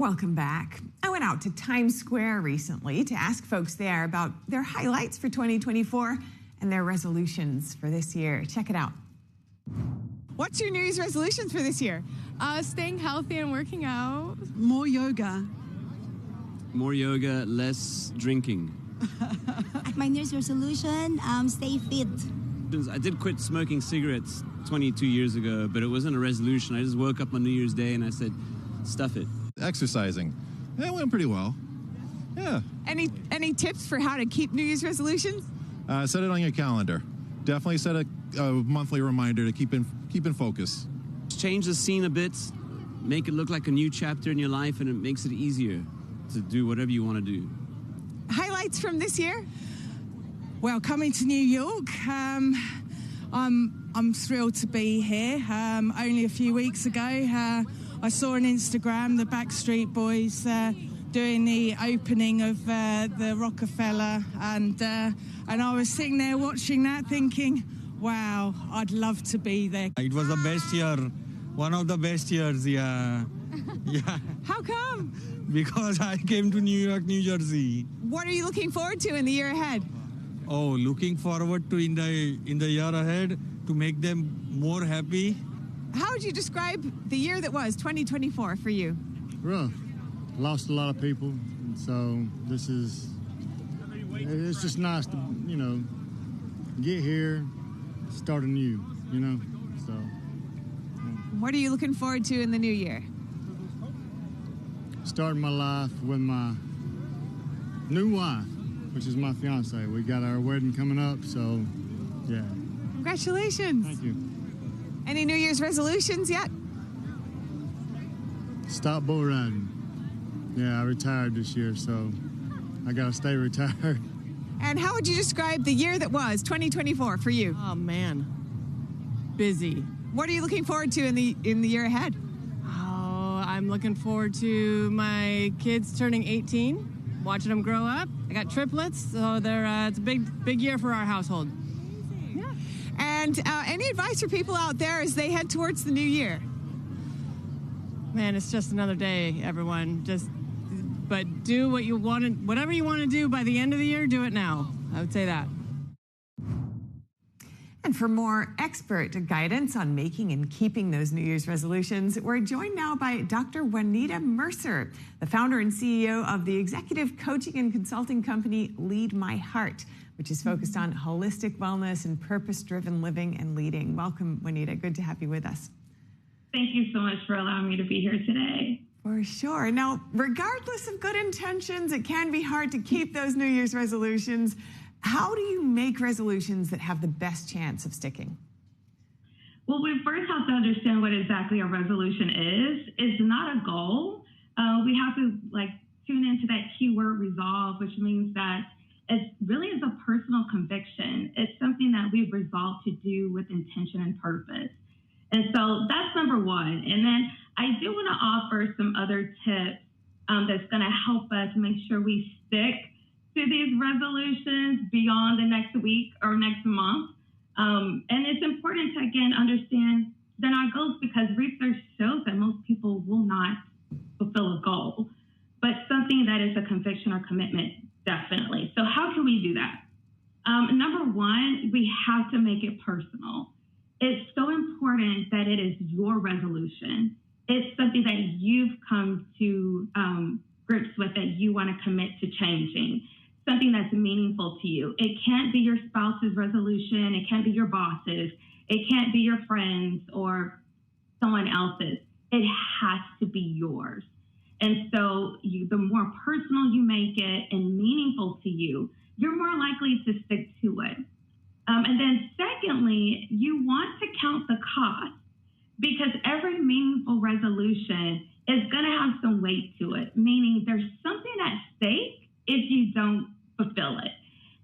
Welcome back. I went out to Times Square recently to ask folks there about their highlights for 2024 and their resolutions for this year. Check it out. What's your New Year's resolutions for this year? Staying healthy and working out. More yoga. More yoga, less drinking. My New Year's resolution, stay fit. I did quit smoking cigarettes 22 years ago, but it wasn't a resolution. I just woke up on New Year's Day and I said, stuff it. Exercising. That went pretty well. Yeah. Any tips for how to keep New Year's resolutions? Set it on your calendar. Definitely set a monthly reminder to keep in focus. Change the scene a bit, make it look like a new chapter in your life, and it makes it easier to do whatever you want to do. Highlights from this year? Well, coming to New York, I'm thrilled to be here. Only a few weeks ago, I saw on Instagram the Backstreet Boys doing the opening of the Rockefeller, and I was sitting there watching that, thinking, "Wow, I'd love to be there." It was the best year, one of the best years. Yeah. How come? Because I came to New York, New Jersey. What are you looking forward to in the year ahead? Oh, looking forward to in the year ahead to make them more happy. How would you describe the year that was 2024 for you? Rough. Lost a lot of people, and so it's just nice to, get here, start anew, so. What are you looking forward to in the new year? Starting my life with my new wife, which is my fiance. We got our wedding coming up, so yeah. Congratulations. Thank you. Any New Year's resolutions yet? Stop bull riding. Yeah, I retired this year, so I gotta stay retired. And how would you describe the year that was 2024 for you? Oh man, busy. What are you looking forward to in the year ahead? Oh, I'm looking forward to my kids turning 18, watching them grow up. I got triplets, so it's a big year for our household. Yeah. And any advice for people out there as they head towards the new year? Man, it's just another day, everyone. But do what you want to, whatever you want to do by the end of the year, do it now. I would say that. And for more expert guidance on making and keeping those New Year's resolutions, we're joined now by Dr. Wanita Mercer, the founder and CEO of the executive coaching and consulting company Lead My Heart, which is focused on holistic wellness and purpose-driven living and leading. Welcome, Wanita. Good to have you with us. Thank you so much for allowing me to be here today. For sure. Now, regardless of good intentions, it can be hard to keep those New Year's resolutions. How do you make resolutions that have the best chance of sticking? Well, we first have to understand what exactly a resolution is. It's not a goal. We have to tune into that keyword resolve, which means that it really is a personal conviction. It's something that we've resolved to do with intention and purpose. And so that's number one. And then I do want to offer some other tips that's going to help us make sure we stick to these resolutions beyond the next week or next month. And it's important to, again, understand they're not goals because research shows that most people will not fulfill a goal, but something that is a conviction or commitment, definitely. So how can we do that? Number one, we have to make it personal. It's so important that it is your resolution. It's something that you've come to grips with, that you want to commit to changing, something that's meaningful to you. It can't be your spouse's resolution. It can't be your boss's. It can't be your friends or someone else's. It has to be yours. And so the more personal you make it and meaningful to you, you're more likely to stick to it. And then secondly, you want to count the cost, because every meaningful resolution is going to have some weight to it, meaning there's something at stake if you don't fulfill it.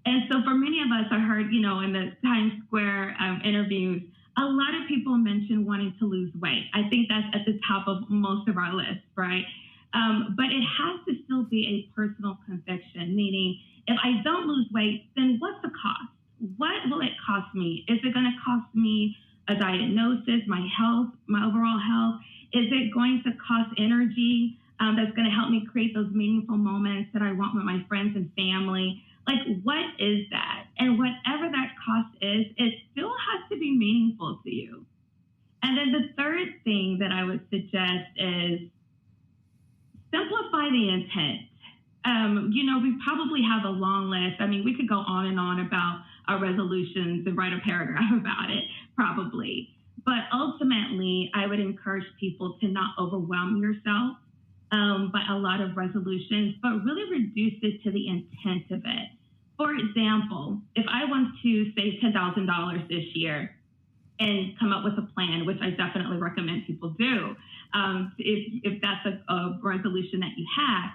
And so for many of us, I heard, in the Times Square interviews, a lot of people mention wanting to lose weight. I think that's at the top of most of our lists, right? But it has to still be a personal conviction, meaning if I don't lose weight, then what's the cost? What will it cost me? Is it going to cost me a diagnosis, my health, my overall health? Is it going to cost energy? that's going to help me create those meaningful moments that I want with my friends and family. Like, what is that? And whatever that cost is, it still has to be meaningful to you. And then the third thing that I would suggest is simplify the intent. We probably have a long list. I mean, we could go on and on about our resolutions and write a paragraph about it, probably. But ultimately, I would encourage people to not overwhelm yourself by a lot of resolutions, but really reduce it to the intent of it. For example, if I want to save $10,000 this year and come up with a plan, which I definitely recommend people do, if that's a resolution that you have.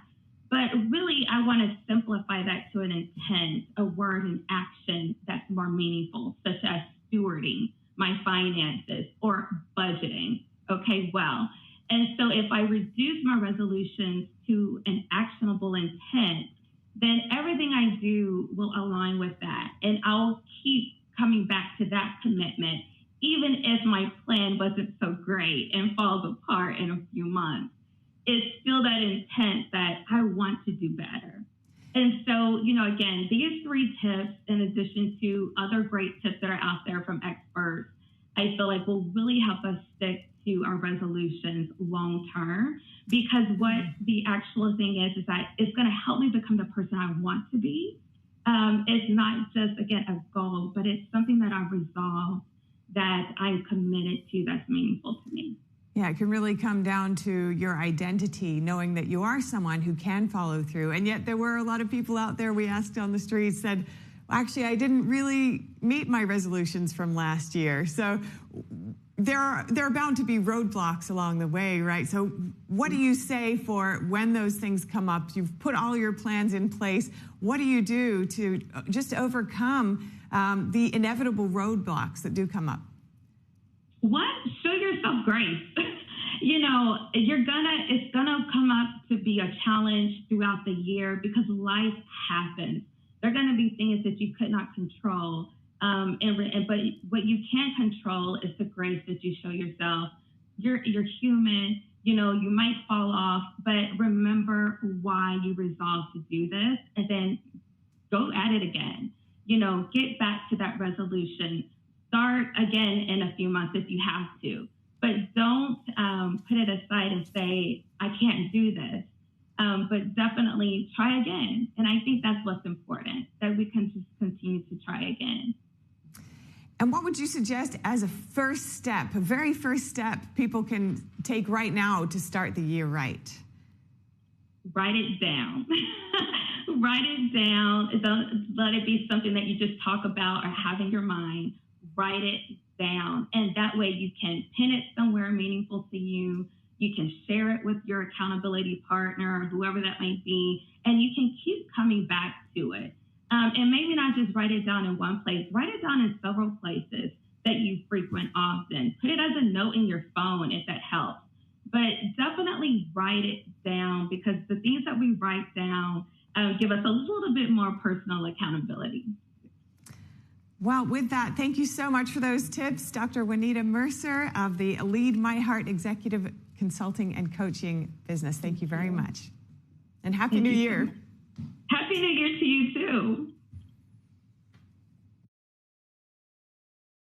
But really, I want to simplify that to an intent, a word, and action that's more meaningful, such as stewarding my finances or budgeting. Okay, well. And so if I reduce my resolutions to an actionable intent, then everything I do will align with that. And I'll keep coming back to that commitment, even if my plan wasn't so great and falls apart in a few months. It's still that intent that I want to do better. And so, again, these 3 tips, in addition to other great tips that are out there from experts, I feel like will really help us stick to our resolutions long term, because what the actual thing is that it's going to help me become the person I want to be. It's not just, again, a goal, but it's something that I resolve, that I'm committed to, that's meaningful to me. Yeah, it can really come down to your identity, knowing that you are someone who can follow through. And yet there were a lot of people out there we asked on the streets said, actually, I didn't really meet my resolutions from last year. So there are bound to be roadblocks along the way, right? So what do you say for when those things come up? You've put all your plans in place. What do you do to just overcome the inevitable roadblocks that do come up? Show yourself grace. It's gonna come up to be a challenge throughout the year because life happens. There are gonna be things that you could not control. But what you can control is the grace that you show yourself. You're human. You might fall off, but remember why you resolved to do this, and then go at it again. Get back to that resolution. Start again in a few months if you have to, but don't put it aside and say, I can't do this. But definitely try again. And I think that's what's important, that we can just continue to try again. And what would you suggest as a very first step people can take right now to start the year right? Write it down. Write it down. Don't let it be something that you just talk about or have in your mind. Write it down. And that way you can pin it somewhere meaningful to you. You can share it with your accountability partner or whoever that might be. And you can keep coming back to it. And maybe not just write it down in one place. Write it down in several places that you frequent often. Put it as a note in your phone if that helps. But definitely write it down, because the things that we write down give us a little bit more personal accountability. Well, with that, thank you so much for those tips, Dr. Wanita Mercer of the Lead My Heart Executive Consulting and Coaching business. Thank you very much. And Happy New Year. Happy New Year to you, too.